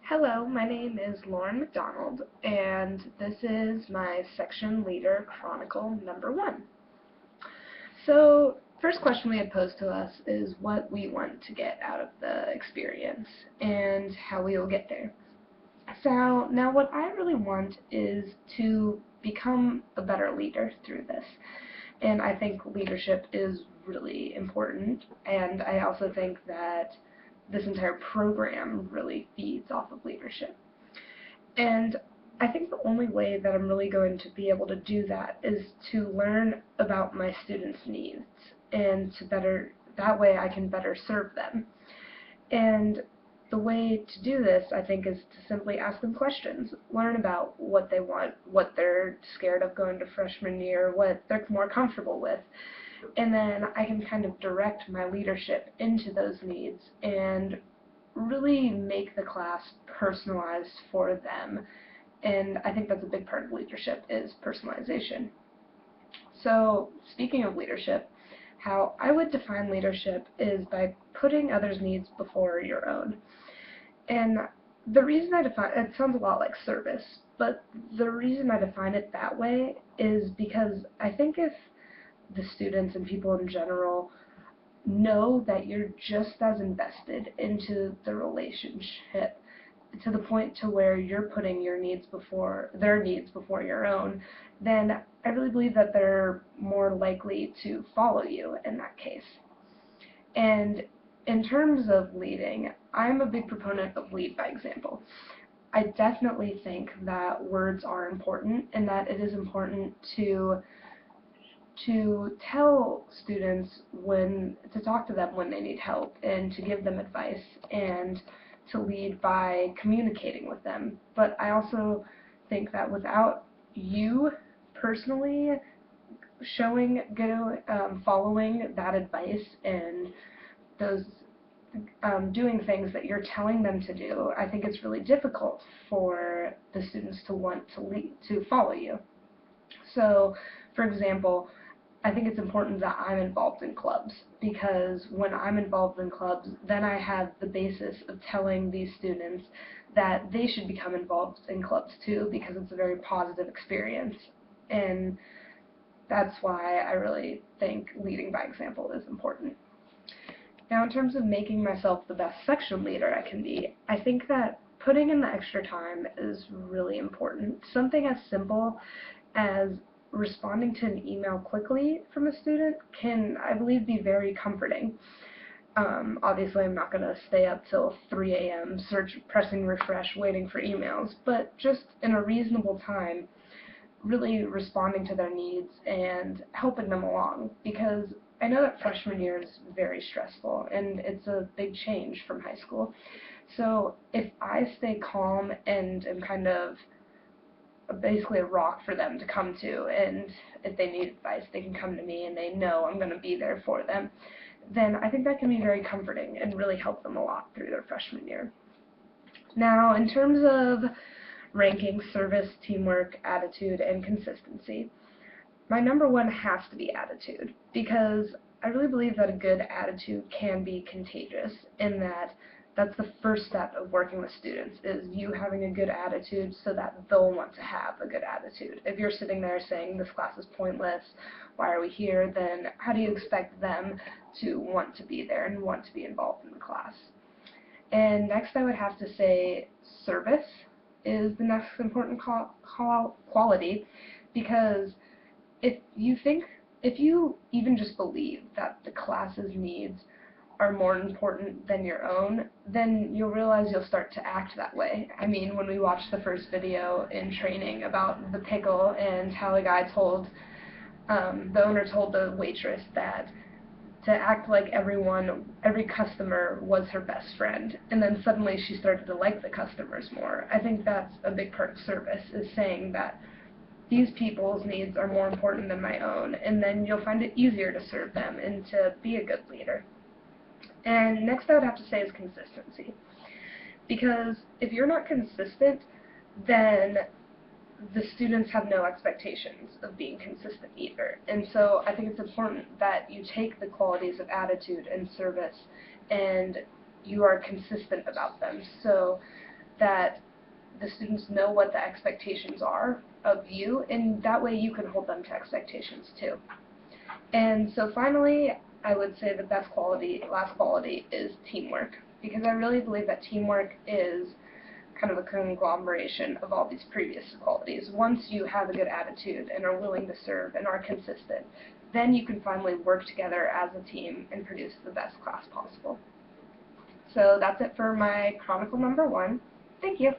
Hello, my name is Lauren McDonald, and this is my section leader Chronicle number 1. So, first question we had posed to us is what we want to get out of the experience and how we will get there. So, now what I really want is to become a better leader through this. And I think leadership is really important, and I also think that this entire program really feeds off of leadership. And I think the only way that I'm really going to be able to do that is to learn about my students' needs and that way I can better serve them. And the way to do this, I think, is to simply ask them questions, learn about what they want, what they're scared of going to freshman year, what they're more comfortable with, and then I can kind of direct my leadership into those needs and really make the class personalized for them. And I think that's a big part of leadership is personalization. So speaking of leadership, how I would define leadership is by putting others' needs before your own. And the reason I define it sounds a lot like service, but the reason I define it that way is because I think if the students and people in general know that you're just as invested into the relationship to the point to where you're putting their needs before your own, then I really believe that they're more likely to follow you in that case. And in terms of leading, I'm a big proponent of lead by example. I definitely think that words are important and that it is important to tell students to talk to them when they need help and to give them advice and to lead by communicating with them. But I also think that without you personally following that advice and those doing things that you're telling them to do, I think it's really difficult for the students to want to follow you. So, for example, I think it's important that I'm involved in clubs, because when I'm involved in clubs, then I have the basis of telling these students that they should become involved in clubs too, because it's a very positive experience. And that's why I really think leading by example is important. Now, in terms of making myself the best section leader I can be, I think that putting in the extra time is really important. Something as simple as responding to an email quickly from a student can, I believe, be very comforting. Obviously, I'm not going to stay up till 3 a.m. pressing refresh, waiting for emails, but just in a reasonable time, really responding to their needs and helping them along, because I know that freshman year is very stressful and it's a big change from high school. So if I stay calm and am kind of basically a rock for them to come to, and if they need advice they can come to me and they know I'm going to be there for them, then I think that can be very comforting and really help them a lot through their freshman year. Now, in terms of ranking service, teamwork, attitude, and consistency, my number one has to be attitude, because I really believe that a good attitude can be contagious, in that that's the first step of working with students, is you having a good attitude so that they'll want to have a good attitude. If you're sitting there saying this class is pointless, why are we here, then how do you expect them to want to be there and want to be involved in the class? And next I would have to say service is the next important quality, because if you even just believe that the class's needs are more important than your own, then you'll realize you'll start to act that way. I mean, when we watched the first video in training about the pickle and how the owner told the waitress that to act like every customer was her best friend, and then suddenly she started to like the customers more. I think that's a big part of service, is saying that these people's needs are more important than my own, and then you'll find it easier to serve them and to be a good leader. And next I would have to say is consistency, because if you're not consistent, then the students have no expectations of being consistent either. And so I think it's important that you take the qualities of attitude and service and you are consistent about them. So that the students know what the expectations are of you, and that way you can hold them to expectations too. And so finally, I would say the last quality is teamwork, because I really believe that teamwork is kind of a conglomeration of all these previous qualities. Once you have a good attitude and are willing to serve and are consistent, then you can finally work together as a team and produce the best class possible. So that's it for my Chronicle number 1. Thank you.